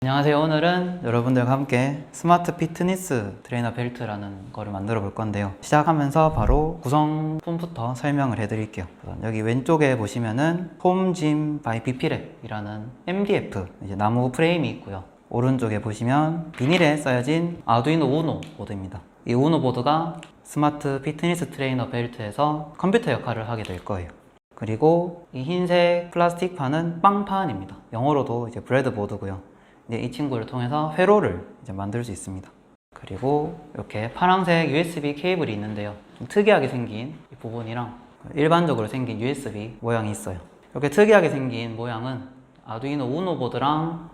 안녕하세요. 오늘은 여러분들과 함께 스마트 피트니스 트레이너 벨트라는 거를 만들어 볼 건데요. 시작하면서 바로 구성품부터 설명을 해 드릴게요. 여기 왼쪽에 보시면은 홈짐 바이 비피랩이라는 MDF 이제 나무 프레임이 있고요. 오른쪽에 보시면 비닐에 쌓여진 아두이노 우노 보드입니다. 이 우노 보드가 스마트 피트니스 트레이너 벨트에서 컴퓨터 역할을 하게 될 거예요. 그리고 이 흰색 플라스틱 판은 빵판입니다. 영어로도 이제 브레드보드고요. 이 친구를 통해서 회로를 이제 만들 수 있습니다. 그리고 이렇게 파란색 USB 케이블이 있는데요. 좀 특이하게 생긴 이 부분이랑 일반적으로 생긴 USB 모양이 있어요. 이렇게 특이하게 생긴 모양은 아두이노 우노 보드랑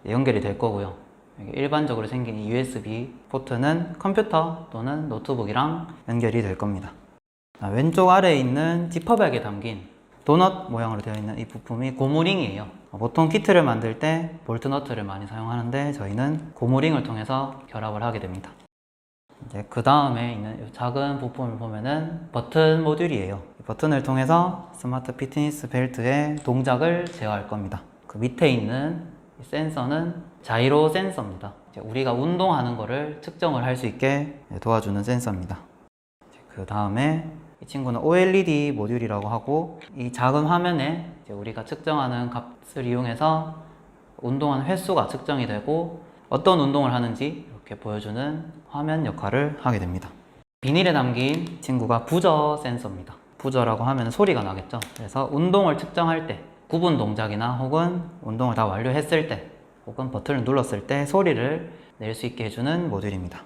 연결이 될 거고요. 일반적으로 생긴 이 USB 포트는 컴퓨터 또는 노트북이랑 연결이 될 겁니다. 왼쪽 아래에 있는 지퍼백에 담긴 도넛 모양으로 되어 있는 이 부품이 고무링이에요. 보통 키트를 만들 때 볼트 너트를 많이 사용하는데 저희는 고무링을 통해서 결합을 하게 됩니다. 이제 그 다음에 있는 이 작은 부품을 보면은 버튼 모듈이에요. 이 버튼을 통해서 스마트 피트니스 벨트의 동작을 제어할 겁니다. 그 밑에 있는 이 센서는 자이로 센서입니다. 우리가 운동하는 거를 측정을 할 수 있게 도와주는 센서입니다. 그 다음에 이 친구는 OLED 모듈이라고 하고, 이 작은 화면에 우리가 측정하는 값을 이용해서 운동하는 횟수가 측정이 되고 어떤 운동을 하는지 이렇게 보여주는 화면 역할을 하게 됩니다. 비닐에 담긴 친구가 부저 센서입니다. 부저라고 하면 소리가 나겠죠. 그래서 운동을 측정할 때, 구분 동작이나 혹은 운동을 다 완료했을 때 혹은 버튼을 눌렀을 때 소리를 낼 수 있게 해주는 모듈입니다.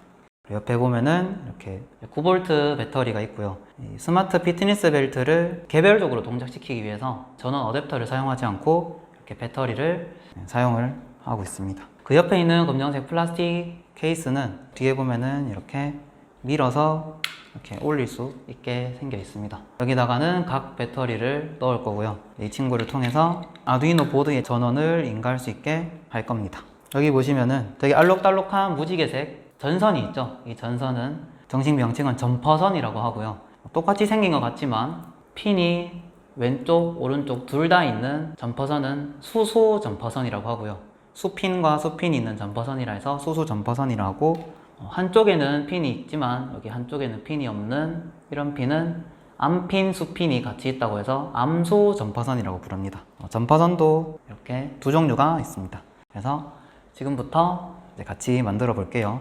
옆에 보면은 이렇게 9V 배터리가 있고요. 이 스마트 피트니스 벨트를 개별적으로 동작시키기 위해서 전원 어댑터를 사용하지 않고 이렇게 배터리를 사용을 하고 있습니다. 그 옆에 있는 검정색 플라스틱 케이스는 뒤에 보면은 이렇게 밀어서 이렇게 올릴 수 있게 생겨 있습니다. 여기다가는 각 배터리를 넣을 거고요. 이 친구를 통해서 아두이노 보드의 전원을 인가할 수 있게 할 겁니다. 여기 보시면은 되게 알록달록한 무지개색 전선이 있죠. 이 전선은 정식 명칭은 점퍼선이라고 하고요. 똑같이 생긴 것 같지만 핀이 왼쪽, 오른쪽 둘 다 있는 점퍼선은 수소 점퍼선이라고 하고요. 수핀과 수핀이 있는 점퍼선이라 해서 수소 점퍼선이라고, 한쪽에는 핀이 있지만 여기 한쪽에는 핀이 없는 이런 핀은 암핀, 수핀이 같이 있다고 해서 암소 점퍼선이라고 부릅니다. 점퍼선도 이렇게 두 종류가 있습니다. 그래서 지금부터 같이 만들어 볼게요.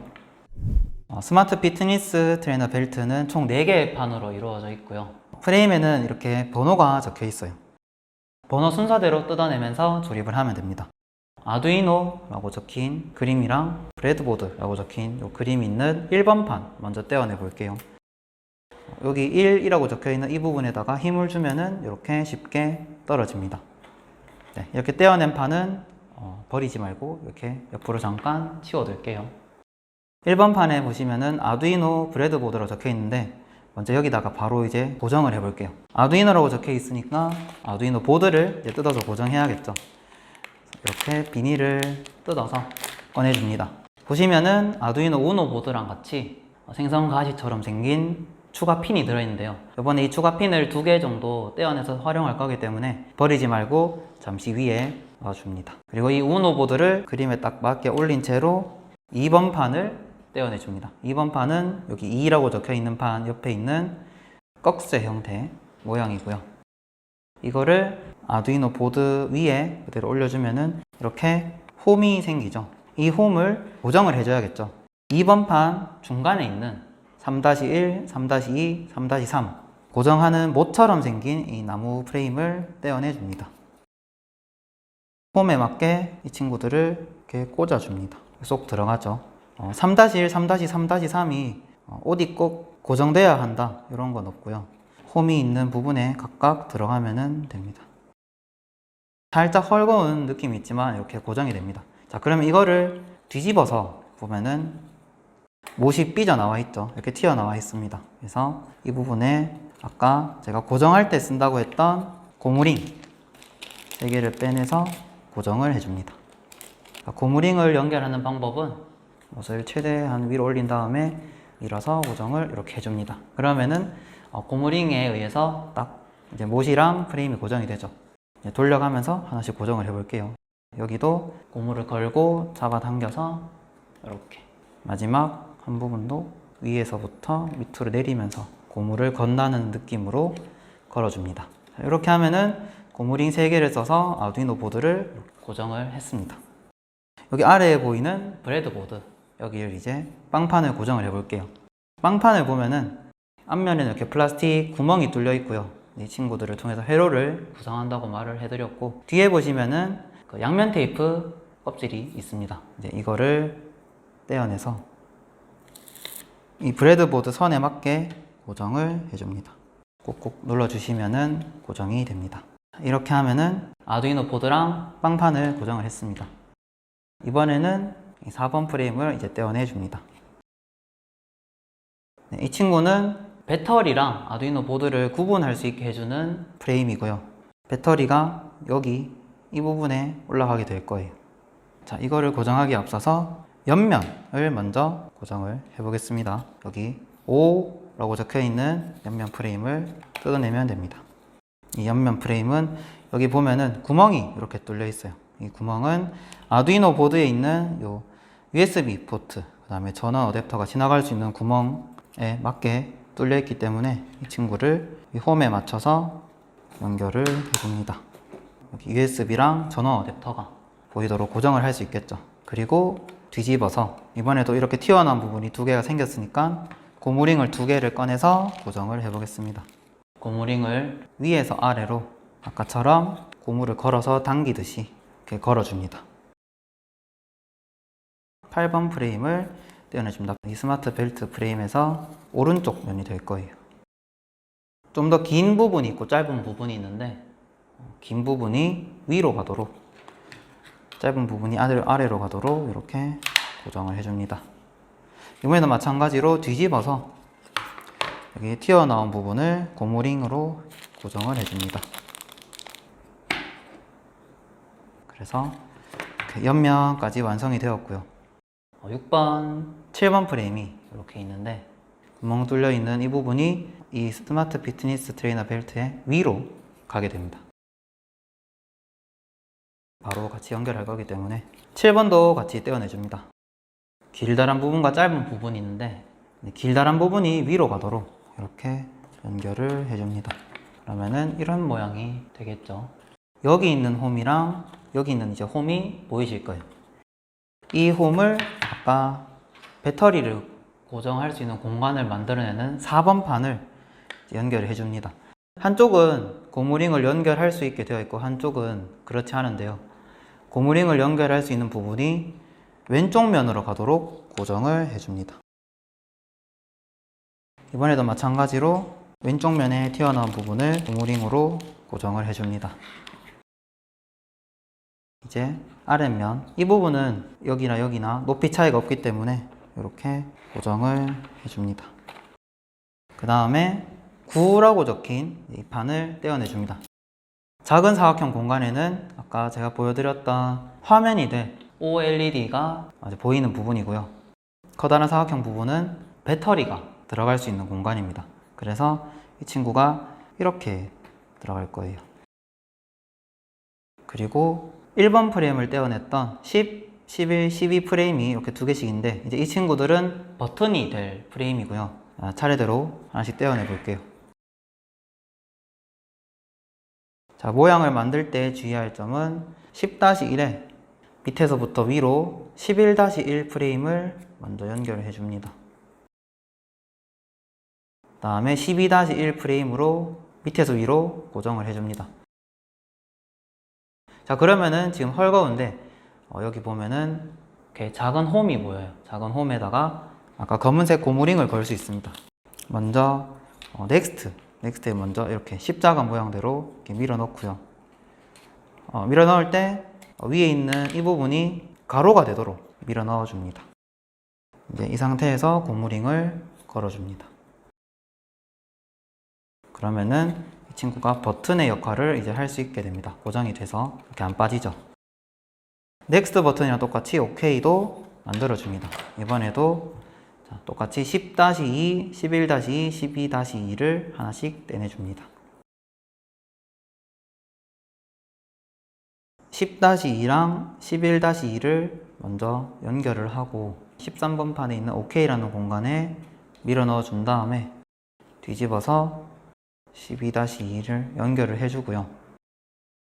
스마트 피트니스 트레이너 벨트는 총 4개의 판으로 이루어져 있고요. 프레임에는 이렇게 번호가 적혀 있어요. 번호 순서대로 뜯어내면서 조립을 하면 됩니다. 아두이노라고 적힌 그림이랑 브레드보드라고 적힌 이 그림이 있는 1번 판 먼저 떼어내 볼게요. 여기 1이라고 적혀 있는 이 부분에다가 힘을 주면은 이렇게 쉽게 떨어집니다. 네, 이렇게 떼어낸 판은 버리지 말고 이렇게 옆으로 잠깐 치워둘게요. 1번 판에 보시면은 아두이노 브레드보드라고 적혀 있는데 먼저 여기다가 바로 이제 고정을 해 볼게요. 아두이노라고 적혀 있으니까 아두이노 보드를 이제 뜯어서 고정해야겠죠. 이렇게 비닐을 뜯어서 꺼내줍니다. 보시면은 아두이노 우노 보드랑 같이 생선 가시처럼 생긴 추가 핀이 들어있는데요. 이번에 이 추가 핀을 2개 정도 떼어내서 활용할 거기 때문에 버리지 말고 잠시 위에 놔줍니다. 그리고 이 우노 보드를 그림에 딱 맞게 올린 채로 2번 판을 떼어내 줍니다. 2번 판은 여기 2라고 적혀 있는 판 옆에 있는 꺽쇠 형태 모양이고요. 이거를 아두이노 보드 위에 그대로 올려주면은 이렇게 홈이 생기죠. 이 홈을 고정을 해줘야겠죠. 2번 판 중간에 있는 3-1, 3-2, 3-3 고정하는 못처럼 생긴 이 나무 프레임을 떼어내 줍니다. 홈에 맞게 이 친구들을 이렇게 꽂아줍니다. 쏙 들어가죠. 3-1, 3-2, 3-3이 어디 꼭 고정돼야 한다 이런 건 없고요. 홈이 있는 부분에 각각 들어가면 됩니다. 살짝 헐거운 느낌이 있지만 이렇게 고정이 됩니다. 자, 그러면 이거를 뒤집어서 보면은 못이 삐져나와 있죠. 이렇게 튀어나와 있습니다. 그래서 이 부분에 아까 제가 고정할 때 쓴다고 했던 고무링 3개를 빼내서 고정을 해줍니다. 고무링을 연결하는 방법은 못을 최대한 위로 올린 다음에 밀어서 고정을 이렇게 해줍니다. 그러면은 고무링에 의해서 딱 이제 못이랑 프레임이 고정이 되죠. 돌려가면서 하나씩 고정을 해볼게요. 여기도 고무를 걸고 잡아당겨서 이렇게 마지막 한 부분도 위에서부터 밑으로 내리면서 고무를 건다는 느낌으로 걸어줍니다. 이렇게 하면은 고무링 3개를 써서 아두이노 보드를 고정을 했습니다. 여기 아래에 보이는 브레드보드, 여기를 이제 빵판을 고정을 해 볼게요. 빵판을 보면은 앞면에는 이렇게 플라스틱 구멍이 뚫려 있고요. 이 친구들을 통해서 회로를 구성한다고 말을 해드렸고, 뒤에 보시면은 그 양면 테이프 껍질이 있습니다. 이제 이거를 떼어내서 이 브레드보드 선에 맞게 고정을 해줍니다. 꾹꾹 눌러주시면은 고정이 됩니다. 이렇게 하면은 아두이노 보드랑 빵판을 고정을 했습니다. 이번에는 이 4번 프레임을 이제 떼어내 줍니다. 네, 이 친구는 배터리랑 아두이노 보드를 구분할 수 있게 해주는 프레임이고요. 배터리가 여기 이 부분에 올라가게 될 거예요. 자, 이거를 고정하기에 앞서서 옆면을 먼저 고정을 해 보겠습니다. 여기 O라고 적혀 있는 옆면 프레임을 뜯어내면 됩니다. 이 옆면 프레임은 여기 보면은 구멍이 이렇게 뚫려 있어요. 이 구멍은 아두이노 보드에 있는 요 USB 포트, 그 다음에 전원 어댑터가 지나갈 수 있는 구멍에 맞게 뚫려 있기 때문에 이 친구를 이 홈에 맞춰서 연결을 해줍니다. 여기 USB랑 전원 어댑터가 보이도록 고정을 할 수 있겠죠. 그리고 뒤집어서 이번에도 이렇게 튀어나온 부분이 2개가 생겼으니까 고무링을 2개를 꺼내서 고정을 해 보겠습니다. 고무링을 위에서 아래로 아까처럼 고무를 걸어서 당기듯이 이렇게 걸어줍니다. 8번 프레임을 떼어내줍니다. 이 스마트 벨트 프레임에서 오른쪽 면이 될 거예요. 좀 더 긴 부분이 있고 짧은 부분이 있는데, 긴 부분이 위로 가도록, 짧은 부분이 아래로 가도록 이렇게 고정을 해줍니다. 이번에도 마찬가지로 뒤집어서 여기 튀어나온 부분을 고무링으로 고정을 해줍니다. 그래서 이렇게 옆면까지 완성이 되었고요. 6번, 7번 프레임이 이렇게 있는데, 구멍 뚫려 있는 이 부분이 이 스마트 피트니스 트레이너 벨트의 위로 가게 됩니다. 바로 같이 연결할 거기 때문에 7번도 같이 떼어내줍니다. 길다란 부분과 짧은 부분이 있는데, 길다란 부분이 위로 가도록 이렇게 연결을 해줍니다. 그러면은 이런 모양이 되겠죠. 여기 있는 홈이랑 여기 있는 이제 홈이 보이실 거예요. 이 홈을 아까 배터리를 고정할 수 있는 공간을 만들어내는 4번 판을 연결해 줍니다. 한쪽은 고무링을 연결할 수 있게 되어 있고 한쪽은 그렇지 않은데요. 고무링을 연결할 수 있는 부분이 왼쪽 면으로 가도록 고정을 해줍니다. 이번에도 마찬가지로 왼쪽 면에 튀어나온 부분을 고무링으로 고정을 해줍니다. 이제 아랫면, 이 부분은 여기나 여기나 높이 차이가 없기 때문에 이렇게 고정을 해줍니다. 그 다음에 9라고 적힌 이 판을 떼어내줍니다. 작은 사각형 공간에는 아까 제가 보여드렸던 화면이 될 OLED가 보이는 부분이고요. 커다란 사각형 부분은 배터리가 들어갈 수 있는 공간입니다. 그래서 이 친구가 이렇게 들어갈 거예요. 그리고 1번 프레임을 떼어냈던 10, 11, 12 프레임이 이렇게 2개씩인데, 이제 이 친구들은 버튼이 될 프레임이고요. 차례대로 하나씩 떼어내 볼게요. 자, 모양을 만들 때 주의할 점은 10-1에 밑에서부터 위로 11-1 프레임을 먼저 연결해 줍니다. 그 다음에 12-1 프레임으로 밑에서 위로 고정을 해줍니다. 자, 그러면은 지금 헐거운데 여기 보면은 이렇게 작은 홈이 보여요. 작은 홈에다가 아까 검은색 고무링을 걸 수 있습니다. 먼저 넥스트에 먼저 이렇게 십자가 모양대로 이렇게 밀어 넣고요. 밀어 넣을 때 위에 있는 이 부분이 가로가 되도록 밀어 넣어 줍니다. 이제 이 상태에서 고무링을 걸어 줍니다. 그러면은 이 친구가 버튼의 역할을 이제 할 수 있게 됩니다. 고정이 돼서 이렇게 안 빠지죠. 넥스트 버튼이랑 똑같이 OK도 만들어 줍니다. 이번에도 똑같이 10-2, 11-2, 12-2를 하나씩 떼내줍니다. 10-2랑 11-2를 먼저 연결을 하고 13번 판에 있는 OK라는 공간에 밀어 넣어 준 다음에 뒤집어서 12-2를 연결을 해주고요.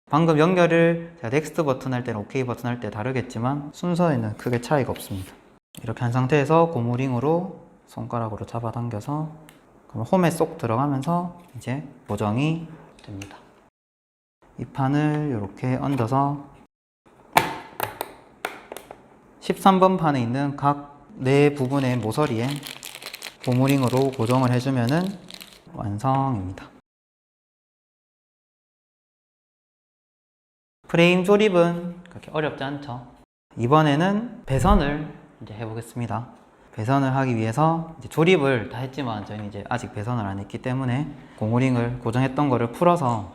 방금 연결을 제가 넥스트 버튼 할 때랑 OK 버튼 할 때 다르겠지만 순서에는 크게 차이가 없습니다. 이렇게 한 상태에서 고무링으로 손가락으로 잡아당겨서 그럼 홈에 쏙 들어가면서 이제 고정이 됩니다. 이 판을 이렇게 얹어서 13번 판에 있는 각 네 부분의 모서리에 고무링으로 고정을 해주면은 완성입니다. 프레임 조립은 그렇게 어렵지 않죠. 이번에는 배선을 이제 해보겠습니다. 배선을 하기 위해서 이제 조립을 다 했지만 저희는 이제 아직 배선을 안 했기 때문에 고무링을 고정했던 거를 풀어서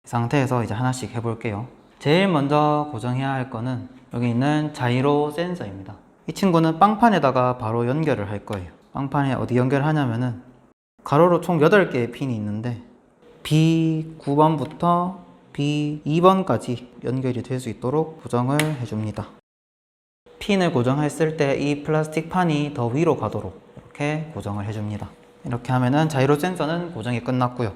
이 상태에서 이제 하나씩 해볼게요. 제일 먼저 고정해야 할 거는 여기 있는 자이로 센서입니다. 이 친구는 빵판에다가 바로 연결을 할 거예요. 빵판에 어디 연결하냐면은 가로로 총 8개의 핀이 있는데 B9번부터 B2번까지 연결이 될 수 있도록 고정을 해줍니다. 핀을 고정했을 때 이 플라스틱 판이 더 위로 가도록 이렇게 고정을 해줍니다. 이렇게 하면은 자이로 센서는 고정이 끝났고요.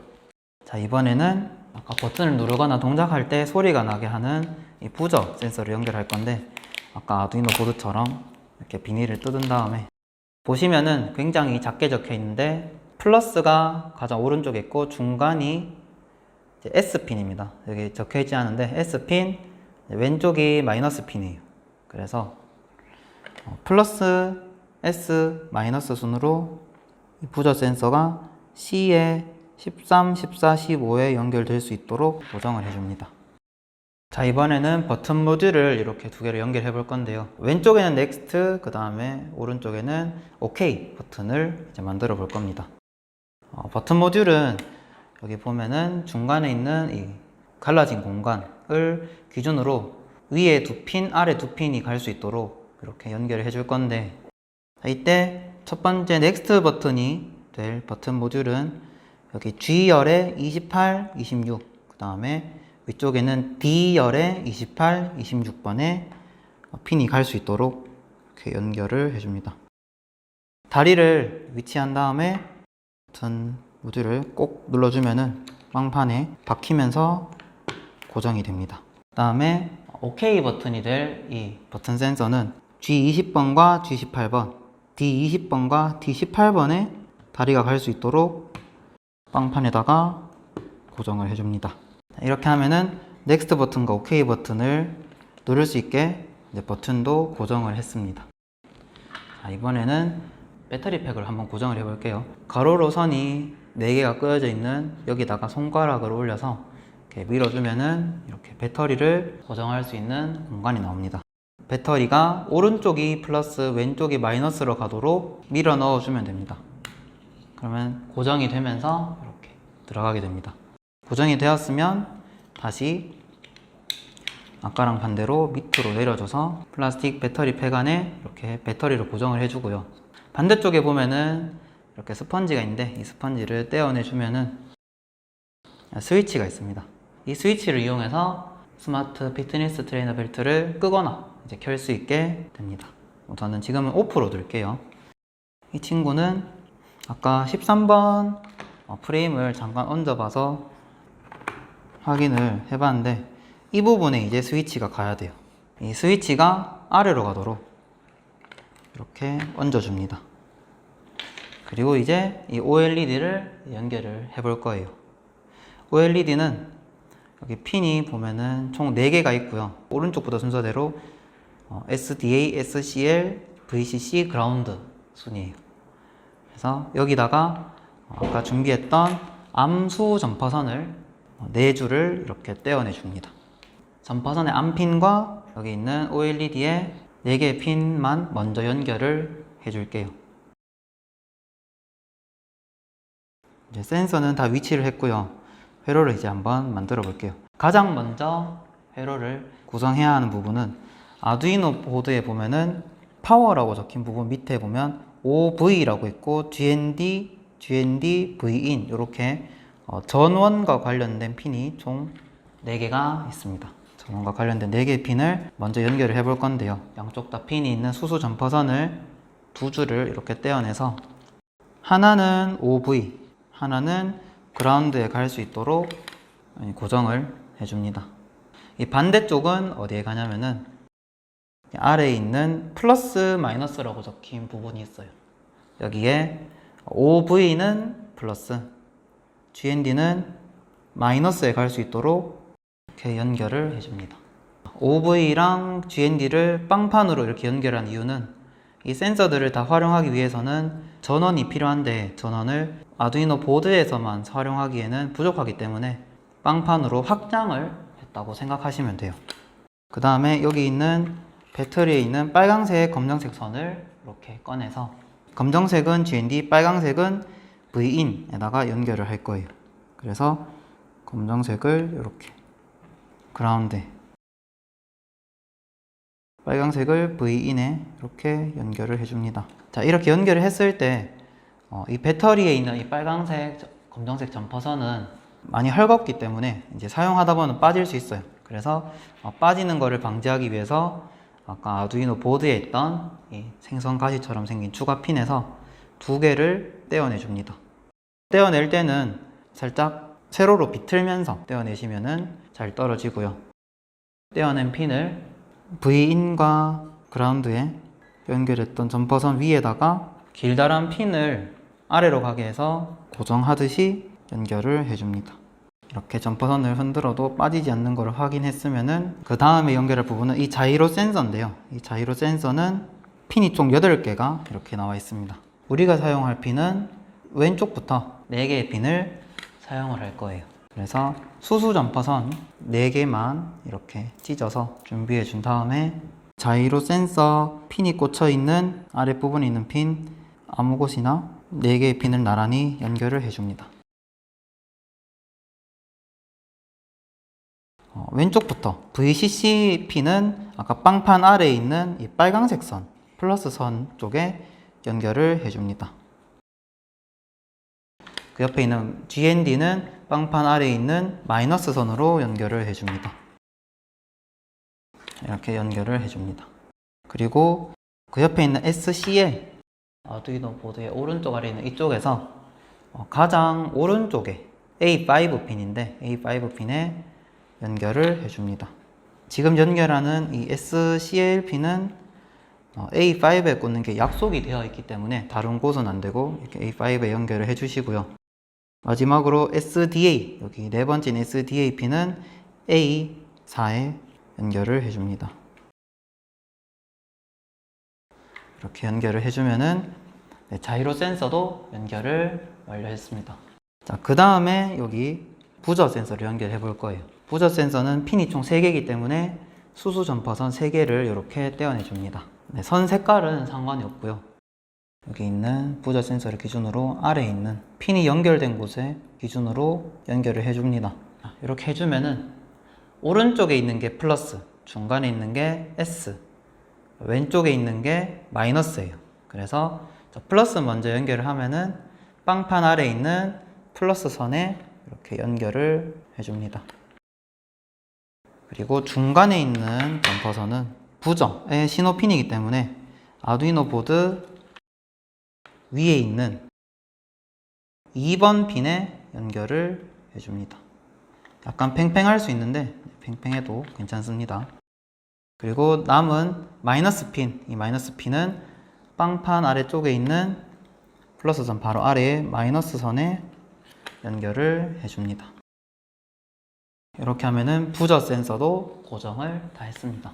자, 이번에는 아까 버튼을 누르거나 동작할 때 소리가 나게 하는 이 부저 센서를 연결할 건데 아까 아두이노 보드처럼 이렇게 비닐을 뜯은 다음에 보시면은 굉장히 작게 적혀 있는데 플러스가 가장 오른쪽에 있고 중간이 이제 S핀입니다. 여기 적혀 있지 않은데 S핀, 왼쪽이 마이너스 핀이에요. 그래서 플러스 S 마이너스 순으로 이 부저 센서가 C에 13, 14, 15에 연결될 수 있도록 고정을 해줍니다. 자, 이번에는 버튼 모듈을 이렇게 두 개를 연결해 볼 건데요. 왼쪽에는 넥스트, 그 다음에 오른쪽에는 OK 버튼을 이제 만들어 볼 겁니다. 버튼 모듈은 여기 보면은 중간에 있는 이 갈라진 공간을 기준으로 위에 두 핀, 아래 두 핀이 갈 수 있도록 이렇게 연결을 해줄 건데, 이때 첫 번째 넥스트 버튼이 될 버튼 모듈은 여기 G열에 28, 26, 그 다음에 위쪽에는 D열에 28, 26번에 핀이 갈 수 있도록 이렇게 연결을 해줍니다. 다리를 위치한 다음에 버튼 모듈을 꼭 눌러주면은 빵판에 박히면서 고정이 됩니다. 그 다음에 OK 버튼이 될 이 버튼 센서는 G20번과 G18번, D20번과 D18번에 다리가 갈 수 있도록 빵판에다가 고정을 해줍니다. 이렇게 하면은 넥스트 버튼과 OK 버튼을 누를 수 있게 이제 버튼도 고정을 했습니다. 자, 이번에는 배터리 팩을 한번 고정을 해 볼게요. 가로로 선이 4개가 끄어져 있는 여기다가 손가락을 올려서 이렇게 밀어주면은 이렇게 배터리를 고정할 수 있는 공간이 나옵니다. 배터리가 오른쪽이 플러스 왼쪽이 마이너스로 가도록 밀어 넣어주면 됩니다. 그러면 고정이 되면서 이렇게 들어가게 됩니다. 고정이 되었으면 다시 아까랑 반대로 밑으로 내려줘서 플라스틱 배터리 팩 안에 이렇게 배터리를 고정을 해주고요. 반대쪽에 보면은 이렇게 스펀지가 있는데 이 스펀지를 떼어내주면은 스위치가 있습니다. 이 스위치를 이용해서 스마트 피트니스 트레이너 벨트를 끄거나 이제 켤 수 있게 됩니다. 우선은 지금은 오프로 둘게요. 이 친구는 아까 13번 프레임을 잠깐 얹어봐서 확인을 해봤는데 이 부분에 이제 스위치가 가야 돼요. 이 스위치가 아래로 가도록 이렇게 얹어줍니다. 그리고 이제 이 OLED를 연결을 해볼 거예요. OLED는 여기 핀이 보면은 총 4개가 있고요. 오른쪽부터 순서대로 SDA, SCL, VCC, 그라운드 순이에요. 그래서 여기다가 아까 준비했던 암수 점퍼선을 4줄을 이렇게 떼어내 줍니다. 점퍼선의 암핀과 여기 있는 OLED의 4개의 핀만 먼저 연결을 해줄게요. 이제 센서는 다 위치를 했고요. 회로를 이제 한번 만들어 볼게요. 가장 먼저 회로를 구성해야 하는 부분은 아두이노 보드에 보면은 파워라고 적힌 부분 밑에 보면 OV라고 있고 GND, VIN 이렇게 전원과 관련된 핀이 총 4개가 있습니다. 전원과 관련된 4개의 핀을 먼저 연결을 해 볼 건데요. 양쪽 다 핀이 있는 수소 점퍼선을 2줄을 이렇게 떼어내서 하나는 OV, 하나는 그라운드에 갈 수 있도록 고정을 해줍니다. 이 반대쪽은 어디에 가냐면은 아래에 있는 플러스 마이너스라고 적힌 부분이 있어요. 여기에 OV는 플러스, GND는 마이너스에 갈 수 있도록 이렇게 연결을 해줍니다. OV랑 GND를 빵판으로 이렇게 연결한 이유는 이 센서들을 다 활용하기 위해서는 전원이 필요한데 전원을 아두이노 보드에서만 활용하기에는 부족하기 때문에 빵판으로 확장을 했다고 생각하시면 돼요. 그 다음에 여기 있는 배터리에 있는 빨강색, 검정색 선을 이렇게 꺼내서 검정색은 GND, 빨강색은 V인에다가 연결을 할 거예요. 그래서 검정색을 이렇게 그라운드, 빨강색을 V인에 이렇게 연결을 해줍니다. 자, 이렇게 연결을 했을 때 이 배터리에 있는 이 빨강색, 검정색 점퍼선은 많이 헐겁기 때문에 이제 사용하다 보면 빠질 수 있어요. 그래서 빠지는 거를 방지하기 위해서 아까 아두이노 보드에 있던 이 생선 가시처럼 생긴 추가 핀에서 2개를 떼어내 줍니다. 떼어낼 때는 살짝 세로로 비틀면서 떼어내시면은 잘 떨어지고요. 떼어낸 핀을 V인과 그라운드에 연결했던 점퍼선 위에다가 길다란 핀을 아래로 가게 해서 고정하듯이 연결을 해줍니다. 이렇게 점퍼선을 흔들어도 빠지지 않는 걸 확인했으면은 그 다음에 연결할 부분은 이 자이로 센서인데요. 이 자이로 센서는 핀이 총 8개가 이렇게 나와 있습니다. 우리가 사용할 핀은 왼쪽부터 4개의 핀을 사용을 할 거예요. 그래서 수수 점퍼선 4개만 이렇게 찢어서 준비해 준 다음에 자이로 센서 핀이 꽂혀 있는 아랫부분에 있는 핀 아무 곳이나 4개의 핀을 나란히 연결을 해줍니다. 왼쪽부터 VCC 핀은 아까 빵판 아래에 있는 이 빨강색 선, 플러스 선 쪽에 연결을 해줍니다. 그 옆에 있는 GND는 빵판 아래에 있는 마이너스 선으로 연결을 해줍니다. 이렇게 연결을 해줍니다. 그리고 그 옆에 있는 SCL, 아두이노 보드의 오른쪽 아래에 있는 이쪽에서 가장 오른쪽에 A5 핀인데 A5 핀에 연결을 해줍니다. 지금 연결하는 이 SCL 핀은 A5에 꽂는 게 약속이 되어 있기 때문에 다른 곳은 안 되고 이렇게 A5에 연결을 해주시고요. 마지막으로 SDA, 여기 네 번째인 SDA 핀은 A4에 연결을 해줍니다. 이렇게 연결을 해주면은 자이로 센서도 연결을 완료했습니다. 자, 그 다음에 여기 부저 센서를 연결해 볼 거예요. 부저 센서는 핀이 총 3개이기 때문에 수수 점퍼선 3개를 이렇게 떼어내 줍니다. 선 색깔은 상관이 없고요. 여기 있는 부저 센서를 기준으로 아래에 있는 핀이 연결된 곳에 기준으로 연결을 해줍니다. 이렇게 해주면은 오른쪽에 있는 게 플러스, 중간에 있는 게 S, 왼쪽에 있는 게 마이너스예요. 그래서 플러스 먼저 연결을 하면은 빵판 아래에 있는 플러스 선에 이렇게 연결을 해줍니다. 그리고 중간에 있는 점퍼선은 부저의 신호핀이기 때문에 아두이노 보드 위에 있는 2번 핀에 연결을 해줍니다. 약간 팽팽할 수 있는데 팽팽해도 괜찮습니다. 그리고 남은 마이너스 핀, 이 마이너스 핀은 빵판 아래쪽에 있는 플러스 선 바로 아래에 마이너스 선에 연결을 해줍니다. 이렇게 하면은 부저 센서도 고정을 다 했습니다.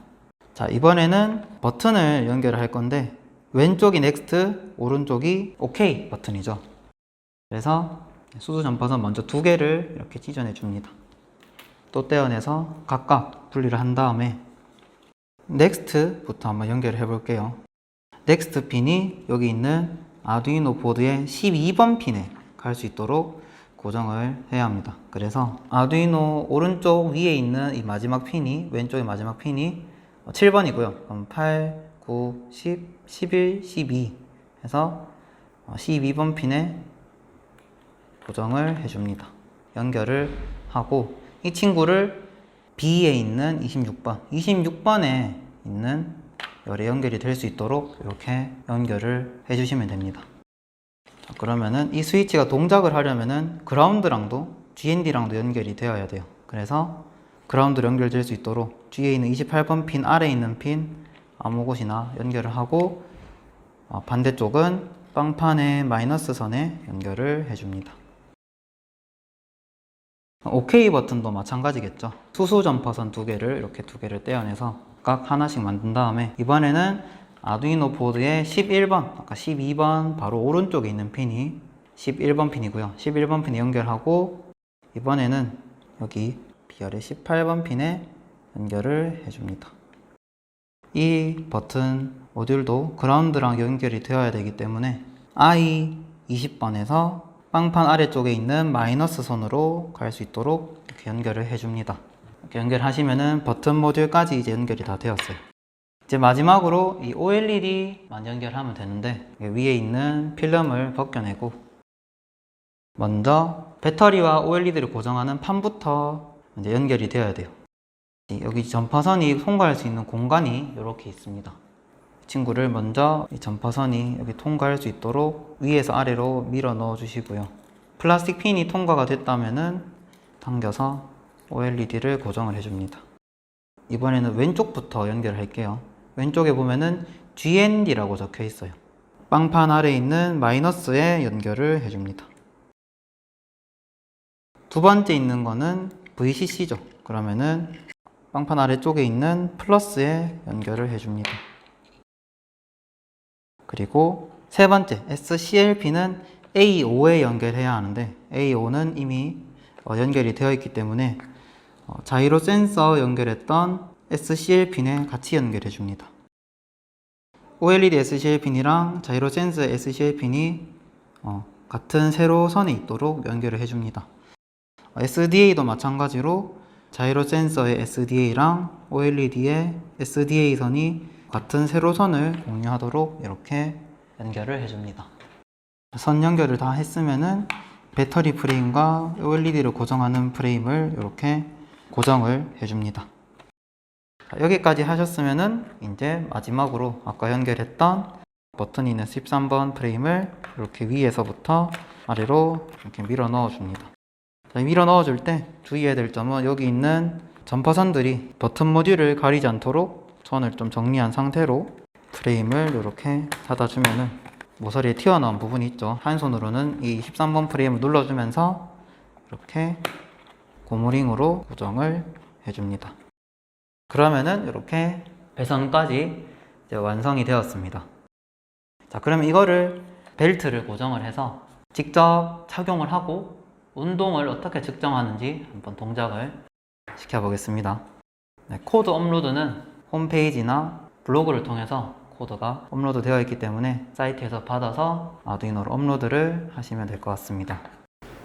자, 이번에는 버튼을 연결을 할 건데 왼쪽이 넥스트, 오른쪽이 OK 버튼이죠. 그래서 수소 점퍼선 먼저 2개를 이렇게 찢어내 줍니다. 또 떼어내서 각각 분리를 한 다음에 넥스트부터 한번 연결을 해 볼게요. 넥스트 핀이 여기 있는 아두이노 보드의 12번 핀에 갈 수 있도록 고정을 해야 합니다. 그래서 아두이노 오른쪽 위에 있는 이 마지막 핀이, 왼쪽의 마지막 핀이 7번이고요. 그럼 8, 9, 10, 11, 12 해서 12번 핀에 고정을 해줍니다. 연결을 하고 이 친구를 B에 있는 26번에 있는 열에 연결이 될 수 있도록 이렇게 연결을 해주시면 됩니다. 자, 그러면은 이 스위치가 동작을 하려면은 그라운드랑도 GND랑도 연결이 되어야 돼요. 그래서 그라운드로 연결될 수 있도록 G에 있는 28번 핀 아래에 있는 핀 아무 곳이나 연결을 하고 반대쪽은 빵판의 마이너스 선에 연결을 해줍니다. OK 버튼도 마찬가지겠죠. 수소 점퍼선 두 개를 이렇게 두 개를 떼어내서 각 하나씩 만든 다음에 이번에는 아두이노 보드의 11번, 아까 12번 바로 오른쪽에 있는 핀이 11번 핀이고요. 11번 핀에 연결하고 이번에는 여기 B열의 18번 핀에 연결을 해줍니다. 이 버튼 모듈도 그라운드랑 연결이 되어야 되기 때문에 I20번에서 빵판 아래쪽에 있는 마이너스 선으로 갈 수 있도록 이렇게 연결을 해줍니다. 이렇게 연결하시면은 버튼 모듈까지 이제 연결이 다 되었어요. 이제 마지막으로 이 OLED만 연결하면 되는데 위에 있는 필름을 벗겨내고 먼저 배터리와 OLED를 고정하는 판부터 이제 연결이 되어야 돼요. 여기 전파선이 통과할 수 있는 공간이 이렇게 있습니다. 이 친구를 먼저 이 전파선이 여기 통과할 수 있도록 위에서 아래로 밀어 넣어 주시고요. 플라스틱 핀이 통과가 됐다면은 당겨서 OLED를 고정을 해줍니다. 이번에는 왼쪽부터 연결할게요. 왼쪽에 보면은 GND라고 적혀 있어요. 빵판 아래에 있는 마이너스에 연결을 해줍니다. 두 번째 있는 거는 VCC죠. 그러면은 빵판 아래쪽에 있는 플러스에 연결을 해줍니다. 그리고 세 번째 SCLP는 A5에 연결해야 하는데 A5는 이미 연결이 되어 있기 때문에 자이로 센서 연결했던 SCL핀에 같이 연결해 줍니다. OLED SCL핀이랑 자이로 센서 SCL핀이 같은 세로선에 있도록 연결을 해줍니다. SDA도 마찬가지로 자이로 센서의 SDA랑 OLED의 SDA 선이 같은 세로선을 공유하도록 이렇게 연결을 해줍니다. 선 연결을 다 했으면은 배터리 프레임과 OLED를 고정하는 프레임을 이렇게 고정을 해줍니다. 여기까지 하셨으면은 이제 마지막으로 아까 연결했던 버튼이 있는 13번 프레임을 이렇게 위에서부터 아래로 이렇게 밀어 넣어 줍니다. 밀어 넣어 줄 때 주의해야 될 점은 여기 있는 점퍼선들이 버튼 모듈을 가리지 않도록 선을 좀 정리한 상태로 프레임을 이렇게 닫아주면은 모서리에 튀어나온 부분이 있죠. 한 손으로는 이 13번 프레임을 눌러주면서 이렇게 고무링으로 고정을 해줍니다. 그러면은 이렇게 배선까지 이제 완성이 되었습니다. 자, 그러면 이거를 벨트를 고정을 해서 직접 착용을 하고 운동을 어떻게 측정하는지 한번 동작을 시켜보겠습니다. 네, 코드 업로드는 홈페이지나 블로그를 통해서 코드가 업로드 되어 있기 때문에 사이트에서 받아서 아두이노로 업로드를 하시면 될 것 같습니다.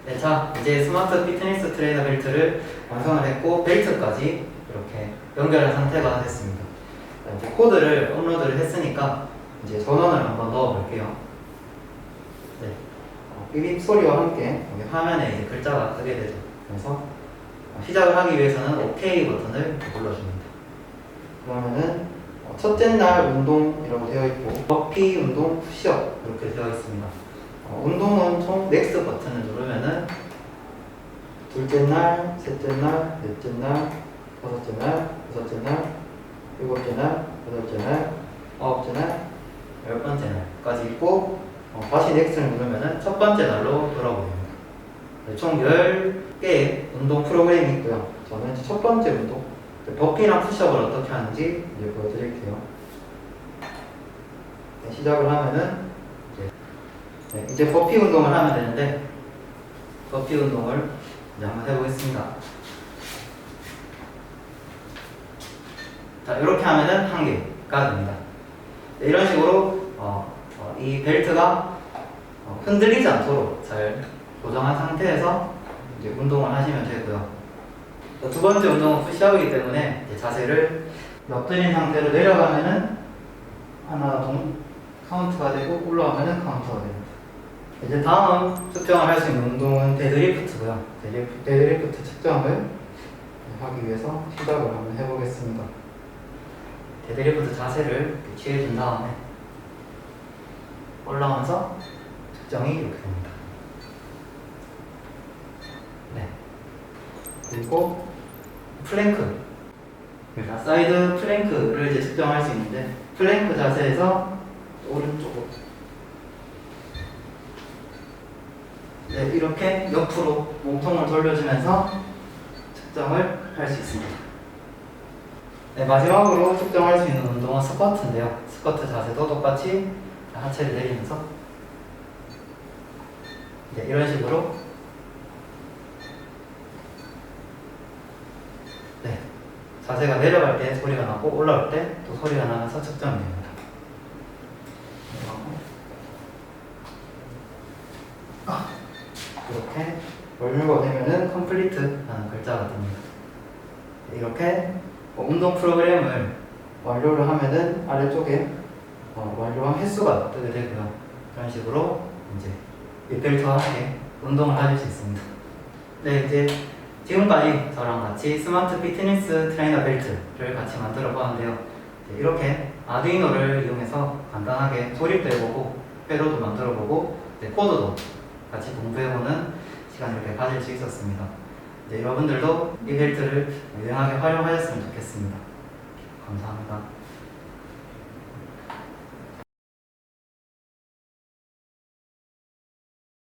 네, 자, 이제 스마트 피트니스 트레이너 벨트를 완성을 했고 벨트까지 이렇게 연결한 상태가 됐습니다. 자, 이제 코드를 업로드를 했으니까 이제 전원을 한번 넣어 볼게요. 네, 삐빅 소리와 함께 여기 화면에 이제 글자가 뜨게 되죠. 그래서 시작을 하기 위해서는 OK 버튼을 눌러줍니다. 그러면은 첫째 날 운동이라고 되어 있고 버피 운동, 푸시업 이렇게 되어 있습니다. 운동은 총 넥스 버튼을 누르면은 둘째 날, 셋째 날, 넷째 날, 다섯째 날, 여섯째 날, 일곱째 날, 여덟째 날, 아홉째 날, 열 번째 날까지 있고 다시 넥스를 누르면은 첫 번째 날로 돌아옵니다. 총 10개의 운동 프로그램이 있고요. 저는 첫 번째 운동 버피랑 푸시업을 어떻게 하는지 이제 보여드릴게요. 네, 시작을 하면은 이제 버피 운동을 하면 되는데 버피 운동을 이제 한번 해보겠습니다. 자, 이렇게 하면은 한 개가 됩니다. 네, 이런 식으로 이 벨트가 흔들리지 않도록 잘 고정한 상태에서 이제 운동을 하시면 되고요. 두 번째 운동은 푸시업이기 때문에 이제 자세를 엎드린 상태로 내려가면은 하나 카운트가 되고 올라가면은 카운트가 됩니다. 이제 다음 측정을 할 수 있는 운동은 데드리프트고요. 데드리프트 측정을 하기 위해서 시작을 한번 해보겠습니다. 데드리프트 자세를 이렇게 취해준 다음에 올라오면서 측정이 이렇게 됩니다. 네. 그리고 플랭크, 그러니까 사이드 플랭크를 이제 측정할 수 있는데, 플랭크 자세에서 오른쪽으로 네, 이렇게 옆으로 몸통을 돌려주면서 측정을 할 수 있습니다. 네, 마지막으로 측정할 수 있는 운동은 스쿼트인데요. 스쿼트 자세도 똑같이 하체를 내리면서 네, 이런 식으로 네, 자세가 내려갈 때 소리가 나고 올라올 때 또 소리가 나면서 측정이 됩니다. 이렇게 월류가 되면은 컴플리트라는 글자가 뜹니다. 이렇게 운동 프로그램을 완료를 하면은 아래쪽에 완료한 횟수가 뜨게 되고요. 그런 식으로 이제 윗벨트와 함께 운동을 하실 수 있습니다. 네, 이제 지금까지 저랑 같이 스마트 피트니스 트레이너 벨트를 같이 만들어 보았는데요. 이렇게 아두이노를 이용해서 간단하게 조립도 해보고 회로도 만들어 보고 코드도 같이 공부해보는 시간을 이렇게 가질 수 있었습니다. 여러분들도 이 벨트를 유용하게 활용하셨으면 좋겠습니다. 감사합니다.